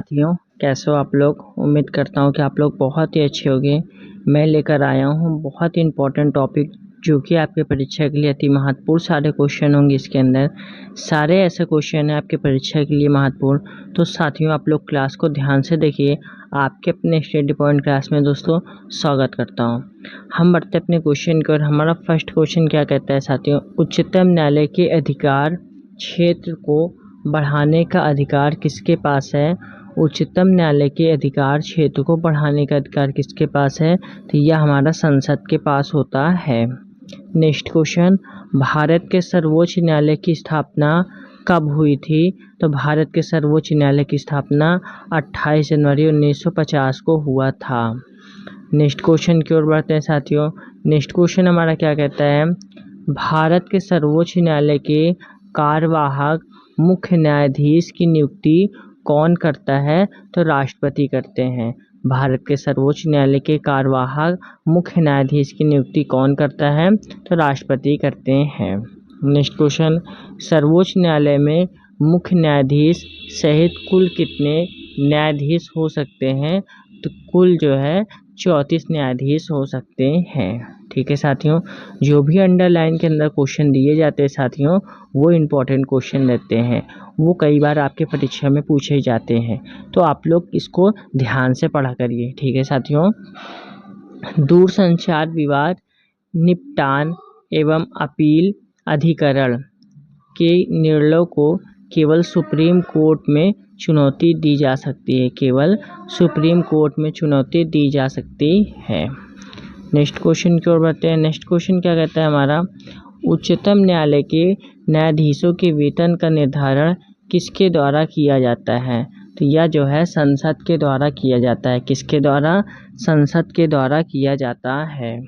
साथियों, कैसे हो आप लोग। उम्मीद करता हूँ कि आप लोग बहुत ही अच्छे होंगे। मैं लेकर आया हूँ बहुत ही इम्पोर्टेंट टॉपिक, जो कि आपके परीक्षा के लिए अति महत्वपूर्ण सारे क्वेश्चन होंगे। इसके अंदर सारे ऐसे क्वेश्चन हैं आपके परीक्षा के लिए महत्वपूर्ण। तो साथियों, आप लोग क्लास को ध्यान से देखिए। आपके अपने स्टडी पॉइंट क्लास में दोस्तों स्वागत करता हूँ। हम बढ़ते अपने क्वेश्चन की ओर। हमारा फर्स्ट क्वेश्चन क्या कहता है साथियों, उच्चतम न्यायालय के अधिकार क्षेत्र को बढ़ाने का अधिकार किसके पास है। उच्चतम न्यायालय के अधिकार क्षेत्र को बढ़ाने का अधिकार किसके पास है, तो यह हमारा संसद के पास होता है। नेक्स्ट क्वेश्चन, भारत के सर्वोच्च न्यायालय की स्थापना कब हुई थी। तो भारत के सर्वोच्च न्यायालय की स्थापना 28 जनवरी 1950 को हुआ था। नेक्स्ट क्वेश्चन की ओर बढ़ते हैं साथियों। नेक्स्ट क्वेश्चन हमारा क्या कहता है, भारत के सर्वोच्च न्यायालय के कार्यवाहक मुख्य न्यायाधीश की नियुक्ति कौन करता है, तो राष्ट्रपति करते हैं। भारत के सर्वोच्च न्यायालय के कार्यवाहक मुख्य न्यायाधीश की नियुक्ति कौन करता है, तो राष्ट्रपति करते हैं। नेक्स्ट क्वेश्चन, सर्वोच्च न्यायालय में मुख्य न्यायाधीश सहित कुल कितने न्यायाधीश हो सकते हैं, तो कुल जो है 34 न्यायाधीश हो सकते हैं। ठीक है साथियों, जो भी अंडरलाइन के अंदर क्वेश्चन दिए जाते हैं साथियों, वो इम्पोर्टेंट क्वेश्चन रहते हैं। वो कई बार आपके परीक्षा में पूछे जाते हैं, तो आप लोग इसको ध्यान से पढ़ा करिए। ठीक है साथियों, दूरसंचार विवाद निपटान एवं अपील अधिकरण के निर्णयों को केवल सुप्रीम कोर्ट में चुनौती दी जा सकती है। केवल सुप्रीम कोर्ट में चुनौती दी जा सकती है। नेक्स्ट क्वेश्चन की ओर बढ़ते हैं। नेक्स्ट क्वेश्चन क्या कहता है हमारा, उच्चतम न्यायालय के न्यायाधीशों के वेतन का निर्धारण किसके द्वारा किया जाता है, तो यह जो है संसद के द्वारा किया जाता है। किसके द्वारा, संसद के द्वारा किया जाता है।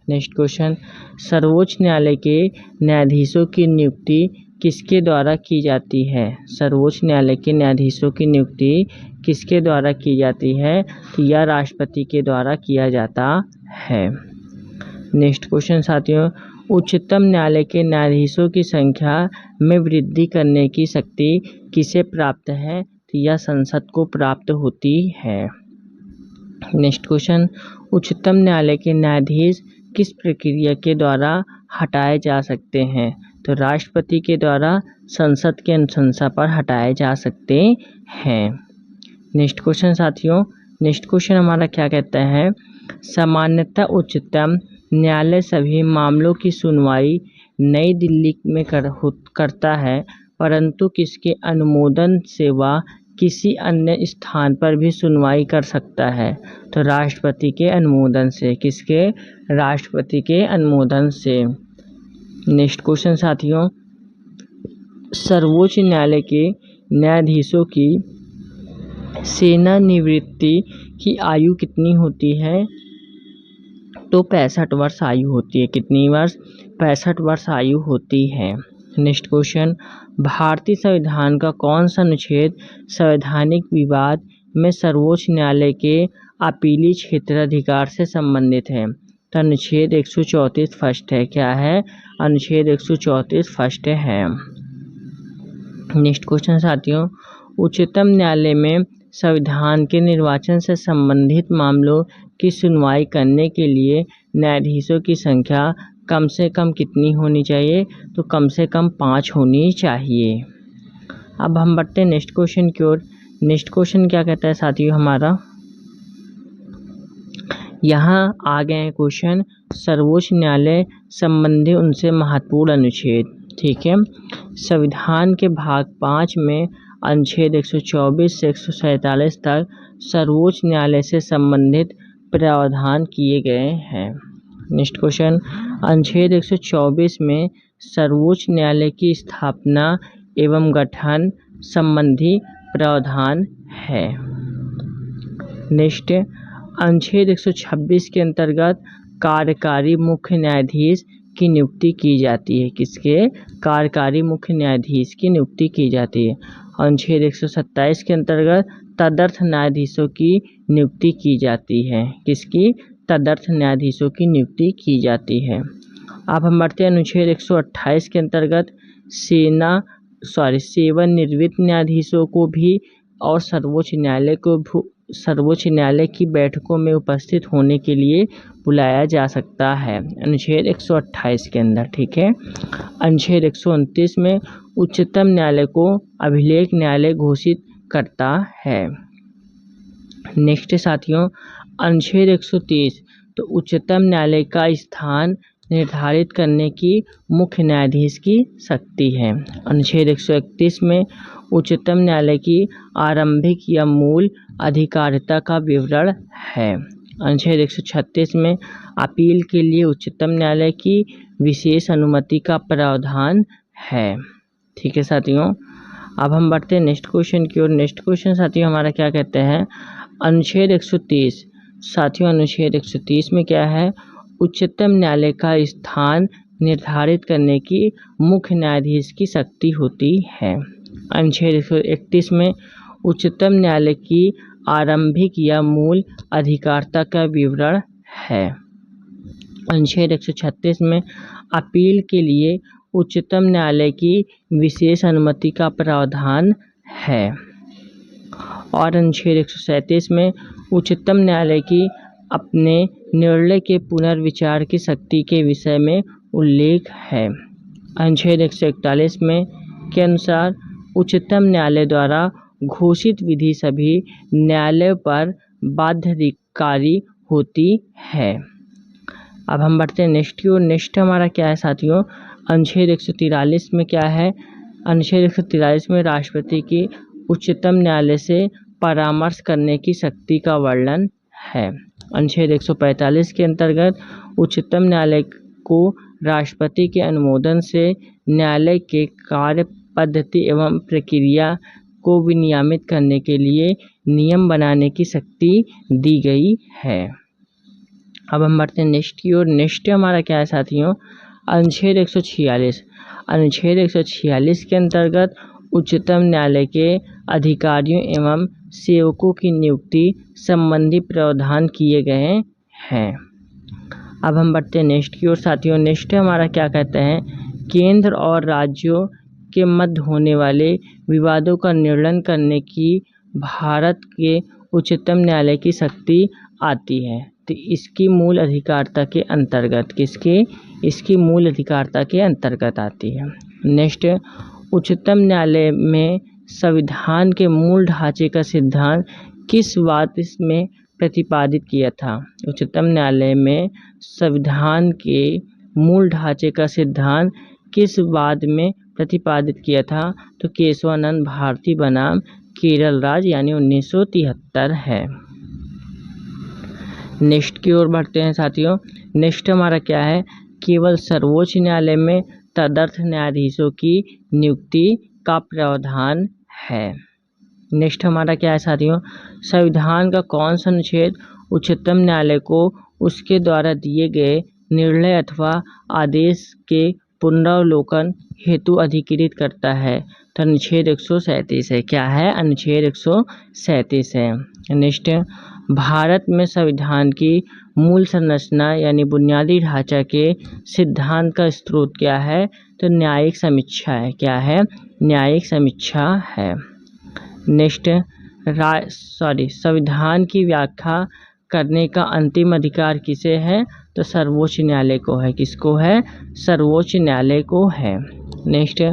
नेक्स्ट क्वेश्चन, सर्वोच्च न्यायालय के न्यायाधीशों की नियुक्ति किसके द्वारा की जाती है। सर्वोच्च न्यायालय के न्यायाधीशों की नियुक्ति किसके द्वारा की जाती है, तो यह राष्ट्रपति के द्वारा किया जाता है। नेक्स्ट क्वेश्चन साथियों, उच्चतम न्यायालय के न्यायाधीशों की संख्या में वृद्धि करने की शक्ति किसे प्राप्त है, तो यह संसद को प्राप्त होती है। नेक्स्ट क्वेश्चन, उच्चतम न्यायालय के न्यायाधीश किस प्रक्रिया के द्वारा हटाए जा सकते हैं, तो राष्ट्रपति के द्वारा संसद के अनुशंसा पर हटाए जा सकते हैं। नेक्स्ट क्वेश्चन साथियों, नेक्स्ट क्वेश्चन हमारा क्या कहता है, सामान्यतः उच्चतम न्यायालय सभी मामलों की सुनवाई नई दिल्ली में करता है, परंतु किसके अनुमोदन से वह किसी अन्य स्थान पर भी सुनवाई कर सकता है, तो राष्ट्रपति के अनुमोदन से। किसके, राष्ट्रपति के अनुमोदन से। नेक्स्ट क्वेश्चन साथियों, सर्वोच्च न्यायालय के न्यायाधीशों की सेवानिवृत्ति की आयु कितनी होती है, तो 65 वर्ष आयु होती है। कितनी वर्ष, 65 वर्ष आयु होती है। नेक्स्ट क्वेश्चन, भारतीय संविधान का कौन सा अनुच्छेद संवैधानिक विवाद में सर्वोच्च न्यायालय के अपीली क्षेत्राधिकार से संबंधित है, तो अनुच्छेद 134 फर्स्ट है। क्या है, अनुच्छेद 134 फर्स्ट है। नेक्स्ट क्वेश्चन साथियों, उच्चतम न्यायालय में संविधान के निर्वाचन से संबंधित मामलों की सुनवाई करने के लिए न्यायाधीशों की संख्या कम से कम कितनी होनी चाहिए, तो कम से कम 5 होनी चाहिए। अब हम बढ़ते हैं नेक्स्ट क्वेश्चन की ओर। नेक्स्ट क्वेश्चन क्या कहता है साथियों हमारा, यहाँ आ गए हैं क्वेश्चन सर्वोच्च न्यायालय संबंधी उनसे महत्वपूर्ण अनुच्छेद। ठीक है, संविधान के भाग 5 में अनुच्छेद 124 से 147 तक सर्वोच्च न्यायालय से संबंधित प्रावधान किए गए हैं। नेक्स्ट क्वेश्चन, अनुच्छेद 124 में सर्वोच्च न्यायालय की स्थापना एवं गठन संबंधी प्रावधान है। नेक्स्ट, अनुच्छेद 126 के अंतर्गत कार्यकारी मुख्य न्यायाधीश की नियुक्ति की जाती है। किसके, कार्यकारी मुख्य न्यायाधीश की नियुक्ति की जाती है। अनुच्छेद 127 के अंतर्गत तदर्थ न्यायाधीशों की नियुक्ति की जाती है। किसकी, तदर्थ न्यायाधीशों की नियुक्ति की जाती है। अब हम बढ़ते हैं अनुच्छेद 128 के अंतर्गत सेवानिवृत्त न्यायाधीशों को भी और सर्वोच्च न्यायालय की बैठकों में उपस्थित होने के लिए बुलाया जा सकता है, अनुच्छेद 128 के अंदर। ठीक है। अनुच्छेद 129 में उच्चतम न्यायालय को अभिलेख न्यायालय घोषित करता है। नेक्स्ट साथियों, अनुच्छेद 130, तो उच्चतम न्यायालय का स्थान निर्धारित करने की मुख्य न्यायाधीश की शक्ति है। अनुच्छेद 131 में उच्चतम न्यायालय की आरंभिक या मूल अधिकारिता का विवरण है। अनुच्छेद 136 में अपील के लिए उच्चतम न्यायालय की विशेष अनुमति का प्रावधान है। ठीक है साथियों, अब हम बढ़ते हैं नेक्स्ट क्वेश्चन की ओर। नेक्स्ट क्वेश्चन साथियों हमारा क्या कहते हैं, अनुच्छेद 130। साथियों अनुच्छेद 130 में क्या है, उच्चतम न्यायालय का स्थान निर्धारित करने की मुख्य न्यायाधीश की शक्ति होती है। अनुच्छेद 131 में उच्चतम न्यायालय की आरंभिक या मूल अधिकारिता का विवरण है। अनुच्छेद 136 में अपील के लिए उच्चतम न्यायालय की विशेष अनुमति का प्रावधान है। और अनुच्छेद 137 में उच्चतम न्यायालय की अपने निर्णय के पुनर्विचार की शक्ति के विषय में उल्लेख है। अनुच्छेद 141 में के अनुसार उच्चतम न्यायालय द्वारा घोषित विधि सभी न्यायालयों पर बाध्यकारी होती है। अब हम बढ़ते हैं नेक्स्ट की ओर। नेक्स्ट हमारा क्या है साथियों, अनुच्छेद 143 में क्या है, अनुच्छेद 143 में राष्ट्रपति की उच्चतम न्यायालय से परामर्श करने की शक्ति का वर्णन है। अनुच्छेद 145 के अंतर्गत उच्चतम न्यायालय को राष्ट्रपति के अनुमोदन से न्यायालय के कार्य पद्धति एवं प्रक्रिया को विनियमित करने के लिए नियम बनाने की शक्ति दी गई है। अब हम बढ़ते हैं नेक्स्ट की ओर। नेक्स्ट हमारा क्या है साथियों, अनुच्छेद 146। अनुच्छेद 146 के अंतर्गत उच्चतम न्यायालय के अधिकारियों एवं सेवकों की नियुक्ति संबंधी प्रावधान किए गए हैं। अब हम बढ़ते हैं नेक्स्ट की ओर साथियों। नेक्स्ट हमारा क्या कहते हैं, केंद्र और राज्यों के मध्य होने वाले विवादों का निर्णय करने की भारत के उच्चतम न्यायालय की शक्ति आती है। तो इसकी मूल अधिकारिता के अंतर्गत इसकी मूल अधिकारिता के अंतर्गत आती है। नेक्स्ट, उच्चतम न्यायालय में संविधान के मूल ढांचे का सिद्धांत किस बात में प्रतिपादित किया था। उच्चतम न्यायालय में संविधान के मूल ढांचे का सिद्धांत किस बात में प्रतिपादित किया था, तो केशवानंद भारती बनाम केरल राज्य यानी 1973 है। नेक्स्ट की ओर बढ़ते हैं साथियों। नेक्स्ट हमारा क्या है, केवल सर्वोच्च न्यायालय में तदर्थ न्यायाधीशों की नियुक्ति का प्रावधान है। नेक्स्ट हमारा क्या है साथियों, संविधान का कौन सा अनुच्छेद उच्चतम न्यायालय को उसके द्वारा दिए गए निर्णय अथवा आदेश के पुनरावलोकन हेतु अधिकृत करता है, तो अनुच्छेद 137 है। क्या है, अनुच्छेद 137 है। नेक्स्ट, भारत में संविधान की मूल संरचना यानी बुनियादी ढांचा के सिद्धांत का स्रोत क्या है, तो न्यायिक समीक्षा है। क्या है, न्यायिक समीक्षा है। नेक्स्ट, संविधान की व्याख्या करने का अंतिम अधिकार किसे है, तो सर्वोच्च न्यायालय को है। किसको है, सर्वोच्च न्यायालय को है। नेक्स्ट,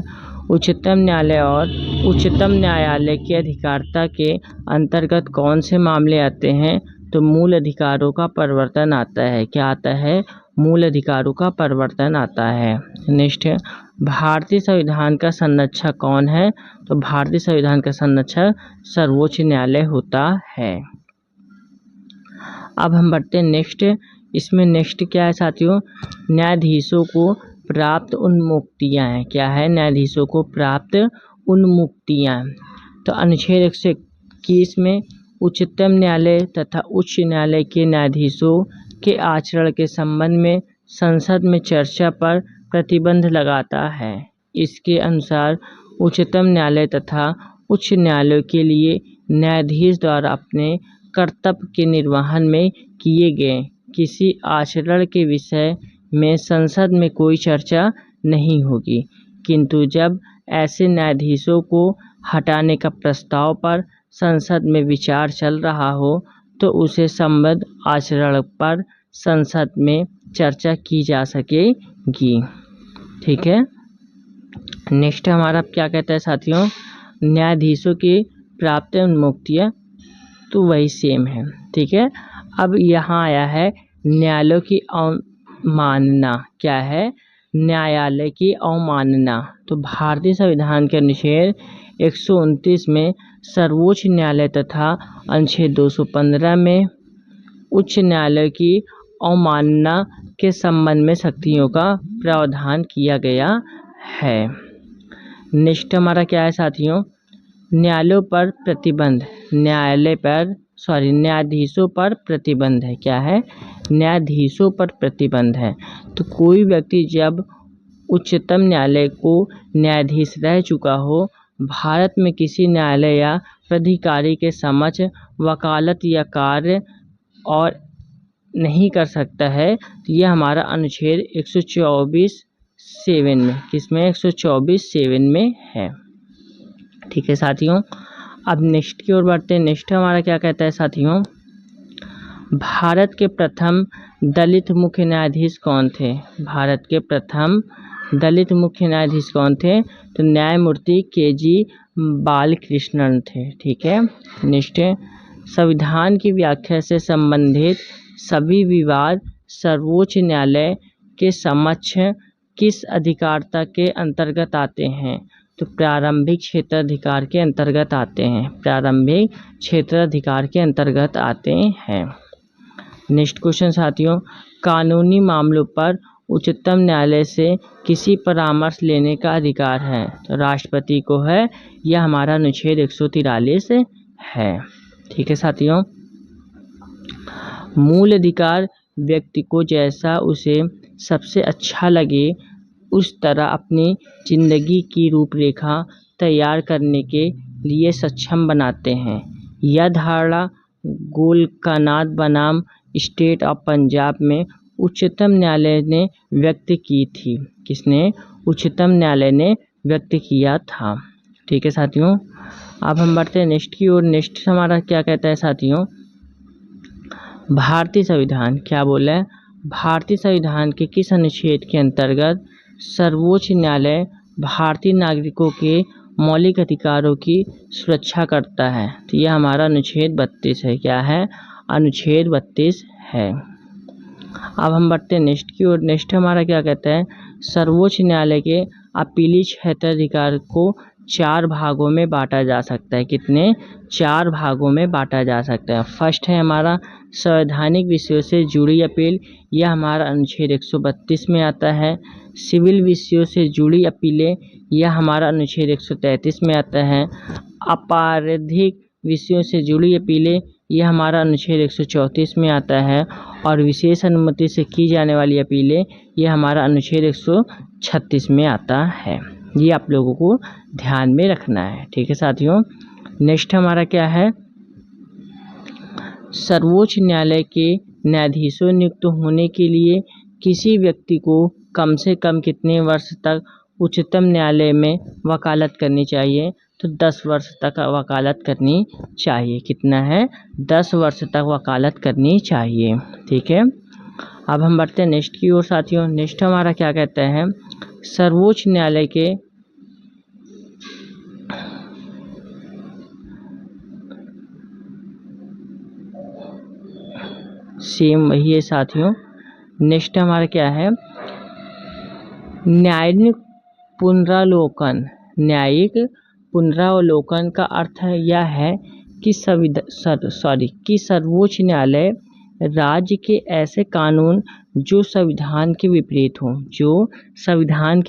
उच्चतम न्यायालय और उच्चतम न्यायालय की अधिकारिता के अंतर्गत कौन से मामले आते हैं, तो मूल अधिकारों का परिवर्तन आता है। क्या आता है, मूल अधिकारों का परिवर्तन आता है। नेक्स्ट, भारतीय संविधान का संरक्षक कौन है, तो भारतीय संविधान का संरक्षक सर्वोच्च न्यायालय होता है। अब हम बढ़ते हैं नेक्स्ट। इसमें नेक्स्ट क्या है साथियों, न्यायाधीशों को प्राप्त उन्मुक्तियां हैं। क्या है, न्यायाधीशों को प्राप्त उन्मुक्तियां। तो अनुच्छेद 121 में उच्चतम न्यायालय तथा उच्च न्यायालय के न्यायाधीशों के आचरण के संबंध में संसद में चर्चा पर प्रतिबंध लगाता है। इसके अनुसार उच्चतम न्यायालय तथा उच्च न्यायालयों के लिए न्यायाधीश द्वारा अपने कर्तव्य के निर्वहन में किए गए किसी आचरण के विषय में संसद में कोई चर्चा नहीं होगी, किंतु जब ऐसे न्यायाधीशों को हटाने का प्रस्ताव पर संसद में विचार चल रहा हो तो उसे संबद्ध आचरण पर संसद में चर्चा की जा सकेगी। ठीक है। नेक्स्ट हमारा क्या कहता है साथियों, न्यायाधीशों की प्राप्त उन्मुक्तियाँ, तो वही सेम है। ठीक है। अब यहाँ आया है न्यायालयों की अवमानना। क्या है? न्यायालय की अवमानना। तो भारतीय संविधान के अनुच्छेद 129 में सर्वोच्च न्यायालय तथा अनुच्छेद 215 में उच्च न्यायालय की अवमानना के संबंध में सख्तियों का प्रावधान किया गया है। नेक्स्ट हमारा क्या है साथियों, न्यायालयों पर प्रतिबंध। न्यायाधीशों पर प्रतिबंध है। क्या है? न्यायाधीशों पर प्रतिबंध है। तो कोई व्यक्ति जब उच्चतम न्यायालय को न्यायाधीश रह चुका हो, भारत में किसी न्यायालय या प्राधिकारी के समक्ष वकालत या कार्य और नहीं कर सकता है, तो यह हमारा अनुच्छेद 124(7) में, किसमें? 124(7) में है। ठीक है साथियों। अब नेक्स्ट की ओर बढ़ते हैं। नेक्स्ट हमारा क्या कहता है साथियों, भारत के प्रथम दलित मुख्य न्यायाधीश कौन थे? भारत के प्रथम दलित मुख्य न्यायाधीश कौन थे? तो न्यायमूर्ति के.जी. बालकृष्णन थे। ठीक है। नेक्स्ट, संविधान की व्याख्या से संबंधित सभी विवाद सर्वोच्च न्यायालय के समक्ष किस अधिकारिता के अंतर्गत आते हैं? तो प्रारंभिक क्षेत्राधिकार के अंतर्गत आते हैं। प्रारंभिक क्षेत्राधिकार के अंतर्गत आते हैं। नेक्स्ट क्वेश्चन साथियों, कानूनी मामलों पर उच्चतम न्यायालय से किसी परामर्श लेने का अधिकार है? तो राष्ट्रपति को है। यह हमारा अनुच्छेद 143 है। ठीक है साथियों। मूल अधिकार व्यक्ति को जैसा उसे सबसे अच्छा लगे उस तरह अपनी जिंदगी की रूपरेखा तैयार करने के लिए सक्षम बनाते हैं। यह धारणा गोलकनाथ बनाम स्टेट ऑफ पंजाब में उच्चतम न्यायालय ने व्यक्त की थी। किसने? उच्चतम न्यायालय ने व्यक्त किया था। ठीक है साथियों। अब हम बढ़ते हैं नेक्स्ट की ओर। नेक्स्ट हमारा क्या कहता है साथियों, भारतीय संविधान क्या बोला है? भारतीय संविधान के किस अनुच्छेद के अंतर्गत सर्वोच्च न्यायालय भारतीय नागरिकों के मौलिक अधिकारों की सुरक्षा करता है? तो यह हमारा अनुच्छेद 32 है। क्या है? अनुच्छेद 32 है। अब हम बढ़ते हैं नेक्स्ट की ओर। नेक्स्ट हमारा क्या कहता है, सर्वोच्च न्यायालय के अपीली क्षेत्राधिकार को 4 भागों में बांटा जा सकता है। कितने? 4 भागों में बांटा जा सकता है। फर्स्ट है हमारा संवैधानिक विषयों से जुड़ी अपील। यह हमारा अनुच्छेद 132 में आता है। सिविल विषयों से जुड़ी अपीलें, यह हमारा अनुच्छेद 133 में आता है। आपराधिक विषयों से जुड़ी अपीलें, यह हमारा अनुच्छेद 134 में आता है। और विशेष अनुमति से की जाने वाली अपीलें, यह हमारा अनुच्छेद 136 में आता है। ये आप लोगों को ध्यान में रखना है। ठीक है साथियों। नेक्स्ट हमारा क्या है, सर्वोच्च न्यायालय के न्यायाधीशों नियुक्त होने के लिए किसी व्यक्ति को कम से कम कितने वर्ष तक उच्चतम न्यायालय में वकालत करनी चाहिए? तो 10 वर्ष तक वकालत करनी चाहिए। कितना है? 10 वर्ष तक वकालत करनी चाहिए। ठीक है। अब हम बढ़ते हैं नेक्स्ट की ओर साथियों। नेक्स्ट हमारा क्या कहता है, सर्वोच्च न्यायालय के सेम वही है साथियों। नेक्स्ट हमारा क्या है, न्यायिक पुनरावलोकन। न्यायिक पुनरावलोकन का अर्थ यह है कि सर्वोच्च न्यायालय राज्य के ऐसे कानून जो संविधान के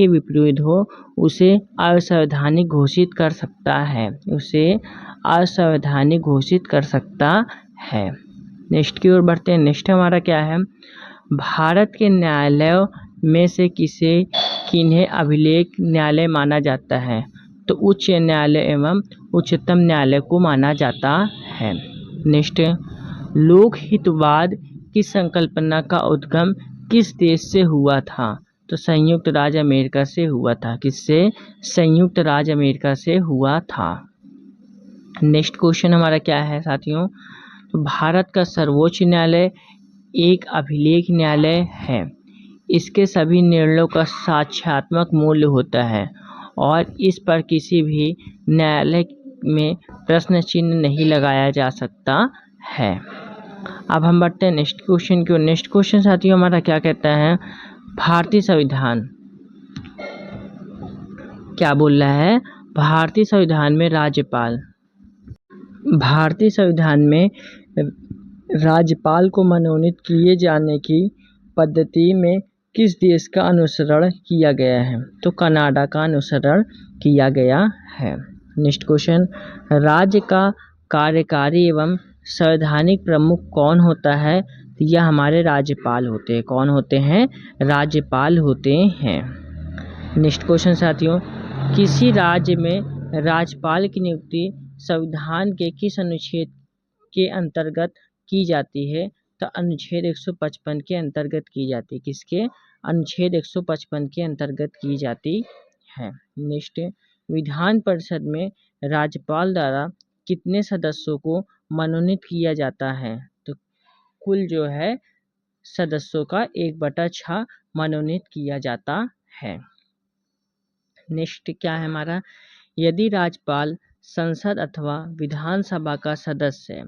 विपरीत हो, उसे असंवैधानिक घोषित कर सकता है। नेक्स्ट की ओर बढ़ते हैं। नेक्स्ट हमारा क्या है, भारत के न्यायालयों में से किन्हें अभिलेख न्यायालय माना जाता है? तो उच्च न्यायालय एवं उच्चतम न्यायालय को माना जाता है। नेक्स्ट, लोकहितवाद की संकल्पना का उद्गम किस देश से हुआ था? तो संयुक्त राज्य अमेरिका से हुआ था। किससे? संयुक्त राज्य अमेरिका से हुआ था। नेक्स्ट क्वेश्चन हमारा क्या है साथियों, तो भारत का सर्वोच्च न्यायालय एक अभिलेख न्यायालय है। इसके सभी निर्णयों का साक्ष्यात्मक मूल्य होता है और इस पर किसी भी न्यायालय में प्रश्न चिन्ह नहीं लगाया जा सकता है। अब हम बढ़ते हैं नेक्स्ट क्वेश्चन की ओर। नेक्स्ट क्वेश्चन साथियों हमारा क्या कहता है, भारतीय संविधान क्या बोल रहा है, भारतीय संविधान में राज्यपाल को मनोनीत किए जाने की पद्धति में किस देश का अनुसरण किया गया है, तो कनाडा का अनुसरण किया गया है। नेक्स्ट क्वेश्चन, राज्य का कार्यकारी एवं संवैधानिक प्रमुख कौन होता है, तो यह हमारे राज्यपाल होते हैं। कौन होते हैं, राज्यपाल होते हैं। नेक्स्ट क्वेश्चन साथियों, किसी राज्य में राज्यपाल की नियुक्ति संविधान के किस अनुच्छेद के अंतर्गत की जाती है, तो अनुच्छेद 155 के अंतर्गत की जाती है। किसके, अनुच्छेद 155 के अंतर्गत की जाती है। नेक्स्ट, विधान परिषद में राज्यपाल द्वारा कितने सदस्यों को मनोनीत किया जाता है, तो कुल जो है सदस्यों का 1/6 मनोनीत किया जाता है। नेक्स्ट क्या है हमारा, यदि राज्यपाल संसद अथवा विधानसभा का सदस्य है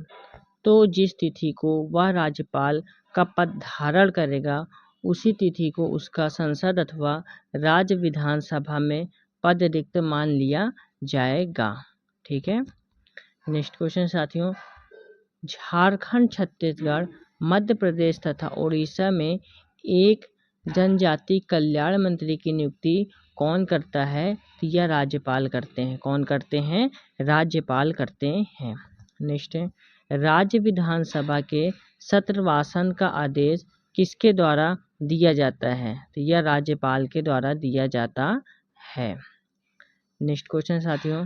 तो जिस तिथि को वह राज्यपाल का पद धारण करेगा उसी तिथि को उसका संसद अथवा राज्य विधानसभा में पद रिक्त मान लिया जाएगा। ठीक है। नेक्स्ट क्वेश्चन साथियों, झारखंड, छत्तीसगढ़, मध्य प्रदेश तथा उड़ीसा में एक जनजाति कल्याण मंत्री की नियुक्ति कौन करता है, तो यह राज्यपाल करते हैं। कौन करते हैं, राज्यपाल करते हैं। नेक्स्ट है, राज्य विधानसभा के सत्रवासन का आदेश किसके द्वारा दिया जाता है, तो यह राज्यपाल के द्वारा दिया जाता है। नेक्स्ट क्वेश्चन साथियों,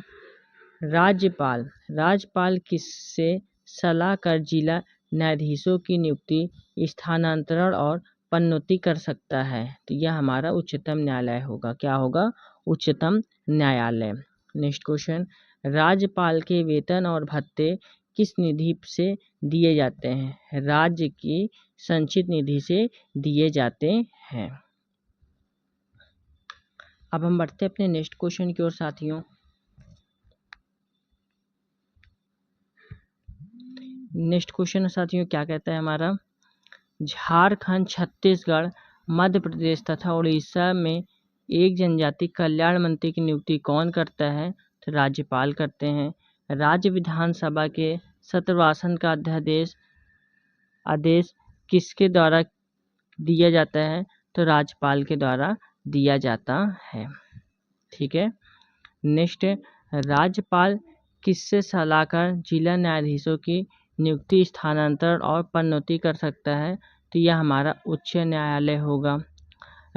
राज्यपाल किससे सलाह कर जिला न्यायाधीशों की नियुक्ति, स्थानांतरण और पदोन्नति कर सकता है, तो यह हमारा उच्चतम न्यायालय होगा। क्या होगा, उच्चतम न्यायालय। नेक्स्ट क्वेश्चन, राज्यपाल के वेतन और भत्ते किस निधि से दिए जाते हैं, राज्य की संचित निधि से दिए जाते हैं। अब हम बढ़ते हैं अपने नेक्स्ट क्वेश्चन की ओर साथियों। नेक्स्ट क्वेश्चन साथियों क्या कहता है हमारा, झारखंड, छत्तीसगढ़, मध्य प्रदेश तथा उड़ीसा में एक जनजाति कल्याण मंत्री की नियुक्ति कौन करता है, तो राज्यपाल करते हैं। राज्य विधानसभा के सत्रवासन का आदेश किसके द्वारा दिया जाता है, तो राज्यपाल के द्वारा दिया जाता है। ठीक है। नेक्स्ट, राज्यपाल किससे सलाह कर जिला न्यायाधीशों की नियुक्ति, स्थानांतरण और पदोन्नति कर सकता है, तो यह हमारा उच्च न्यायालय होगा।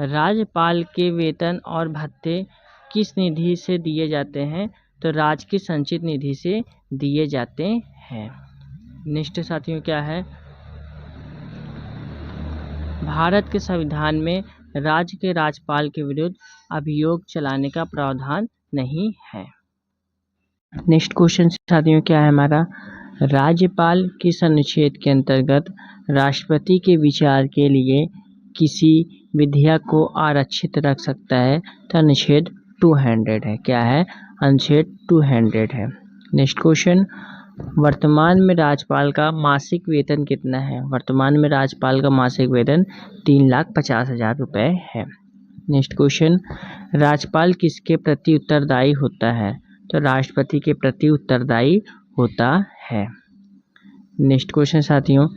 राज्यपाल के वेतन और भत्ते किस निधि से दिए जाते हैं, तो राज्य की संचित निधि से दिए जाते हैं। नेक्स्ट साथियों क्या है, भारत के संविधान में राज्य के राज्यपाल के विरुद्ध अभियोग चलाने का प्रावधान नहीं है। नेक्स्ट क्वेश्चन साथियों क्या है हमारा, राज्यपाल किस अनुच्छेद के अंतर्गत राष्ट्रपति के विचार के लिए किसी विधेयक को आरक्षित रख सकता है, तो अनुच्छेद 200 है। क्या है, अनुच्छेद 200 है। नेक्स्ट क्वेश्चन, वर्तमान में राज्यपाल का मासिक वेतन कितना है, वर्तमान में राज्यपाल का मासिक वेतन 3,50,000 रुपये है। नेक्स्ट क्वेश्चन, राज्यपाल किसके प्रति उत्तरदायी होता है, तो राष्ट्रपति के प्रति उत्तरदायी होता है। नेक्स्ट क्वेश्चन साथियों,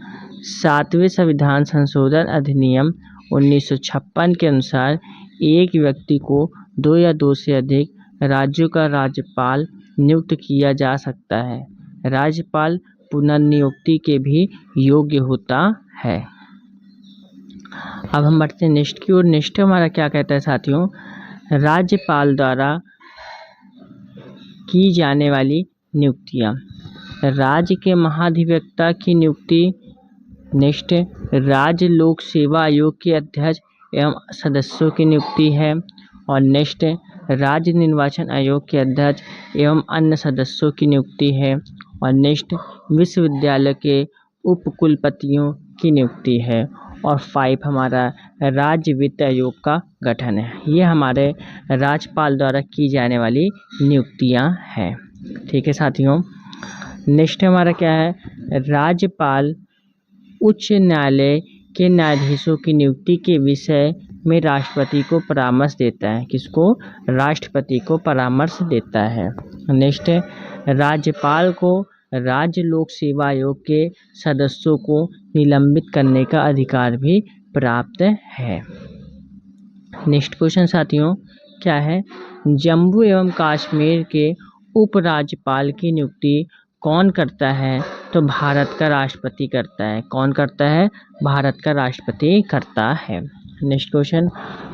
7वें संविधान संशोधन अधिनियम 1956 के अनुसार एक व्यक्ति को 2 या 2 से अधिक राज्यों का राज्यपाल नियुक्त किया जा सकता है। राज्यपाल पुनर्नियुक्ति के भी योग्य होता है। अब हम बढ़ते हैं नेक्स्ट की ओर। नेक्स्ट हमारा क्या कहता है साथियों, राज्यपाल द्वारा की जाने वाली नियुक्तियां, राज्य के महाधिवक्ता की नियुक्ति। नेक्स्ट, राज्य लोक सेवा आयोग के अध्यक्ष एवं सदस्यों की नियुक्ति है। और नेक्स्ट, राज्य निर्वाचन आयोग के अध्यक्ष एवं अन्य सदस्यों की नियुक्ति है। और नेक्स्ट, विश्वविद्यालय के उपकुलपतियों की नियुक्ति है। और 5 हमारा राज्य वित्त आयोग का गठन है। ये हमारे राज्यपाल द्वारा की जाने वाली नियुक्तियां हैं। ठीक है साथियों, नेक्स्ट हमारा क्या है, राज्यपाल उच्च न्यायालय के न्यायाधीशों की नियुक्ति के विषय में राष्ट्रपति को परामर्श देता है। किसको? राष्ट्रपति को परामर्श देता है। नेक्स्ट है, राज्यपाल को राज्य लोक सेवा आयोग के सदस्यों को निलंबित करने का अधिकार भी प्राप्त है। नेक्स्ट क्वेश्चन साथियों क्या है, जम्मू एवं कश्मीर के उपराज्यपाल की नियुक्ति कौन करता है? तो भारत का राष्ट्रपति करता है। कौन करता है? भारत का राष्ट्रपति करता है। नेक्स्ट क्वेश्चन,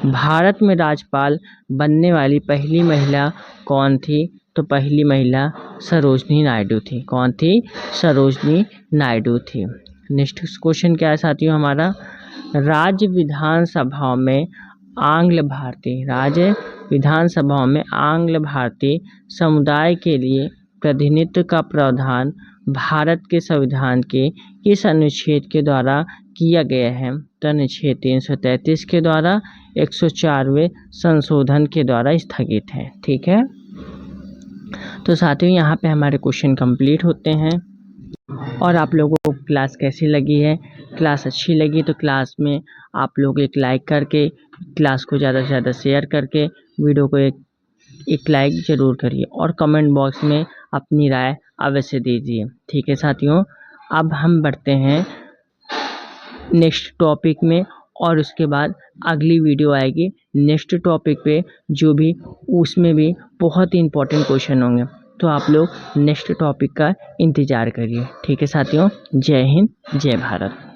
भारत में राज्यपाल बनने वाली पहली महिला कौन थी? तो पहली महिला सरोजनी नायडू थी। कौन थी? सरोजनी नायडू थी। नेक्स्ट क्वेश्चन क्या है साथियों हमारा, राज्य विधानसभाओं में आंग्ल भारतीय समुदाय के लिए प्रतिनिधित्व का प्रावधान भारत के संविधान के किस अनुच्छेद के द्वारा किया गया है? तो अनुच्छेद 333 के द्वारा 104वें संशोधन के द्वारा स्थगित है। ठीक है, तो साथियों यहाँ पे हमारे क्वेश्चन कंप्लीट होते हैं। और आप लोगों को क्लास कैसी लगी है? क्लास अच्छी लगी तो क्लास में आप लोग एक लाइक करके, क्लास को ज़्यादा से ज़्यादा शेयर करके, वीडियो को एक लाइक ज़रूर करिए और कमेंट बॉक्स में अपनी राय अवश्य दीजिए। ठीक है साथियों, अब हम बढ़ते हैं नेक्स्ट टॉपिक में और उसके बाद अगली वीडियो आएगी नेक्स्ट टॉपिक पे, जो भी उसमें भी बहुत ही इंपॉर्टेंट क्वेश्चन होंगे। तो आप लोग नेक्स्ट टॉपिक का इंतज़ार करिए। ठीक है साथियों, जय हिंद, जय भारत।